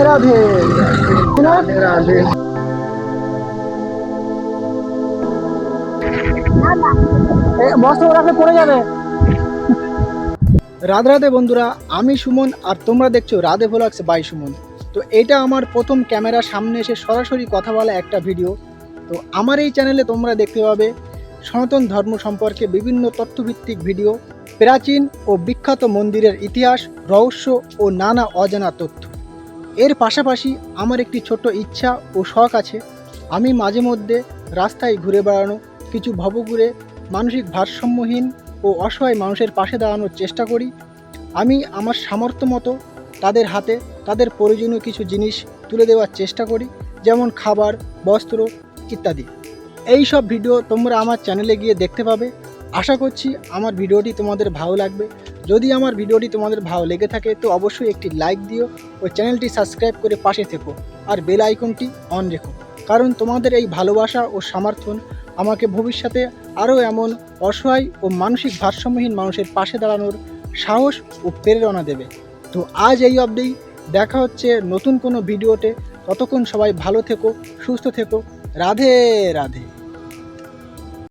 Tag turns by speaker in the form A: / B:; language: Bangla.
A: রাধে রাধে।
B: রাধে রাধে।
A: বস্ত্র রাখলে পড়ে যাবে। রাধে রাধে বন্ধুরা, আমি সুমন আর তোমরা দেখছো রাধে ভ্লগস বাই সুমন। তো এটা আমার প্রথম ক্যামেরার সামনে এসে সরাসরি কথা বলা একটা ভিডিও। তো আমার এই চ্যানেলে তোমরা দেখতে পাবে সনাতন ধর্ম সম্পর্কে বিভিন্ন তথ্যভিত্তিক ভিডিও, প্রাচীন ও বিখ্যাত মন্দিরের ইতিহাস, রহস্য ও নানা অজানা তথ্য। এর পাশাপাশি আমার একটি ছোট্ট ইচ্ছা ও শখ আছে। আমি মাঝে মধ্যে রাস্তায় ঘুরে বেড়ানো, কিছু ভবঘুরে মানসিক ভারসাম্যহীন ও অসহায় মানুষের পাশে দাঁড়ানোর চেষ্টা করি। আমি আমার সামর্থ্য মতো তাদের হাতে তাদের প্রয়োজনীয় কিছু জিনিস তুলে দেওয়ার চেষ্টা করি, যেমন খাবার, বস্ত্র ইত্যাদি। এই সব ভিডিও তোমরা আমার চ্যানেলে গিয়ে দেখতে পাবে। আশা করছি আমার ভিডিওটি তোমাদের ভালো লাগবে। যদি আমার ভিডিওটি তোমাদের ভালো লেগে থাকে তো অবশ্যই একটি লাইক দিও ও চ্যানেলটি সাবস্ক্রাইব করে পাশে থেকো আর বেল আইকনটি অন রেখো, কারণ তোমাদের এই ভালোবাসা ও সমর্থন আমাকে ভবিষ্যতে আরও এমন অসহায় ও মানসিক ভারসাম্যহীন মানুষের পাশে দাঁড়ানোর সাহস ও প্রেরণা দেবে। তো আজ এই অবধি, দেখা হচ্ছে নতুন কোনো ভিডিওতে। ততক্ষণ সবাই ভালো থেকো, সুস্থ থেকো। রাধে রাধে।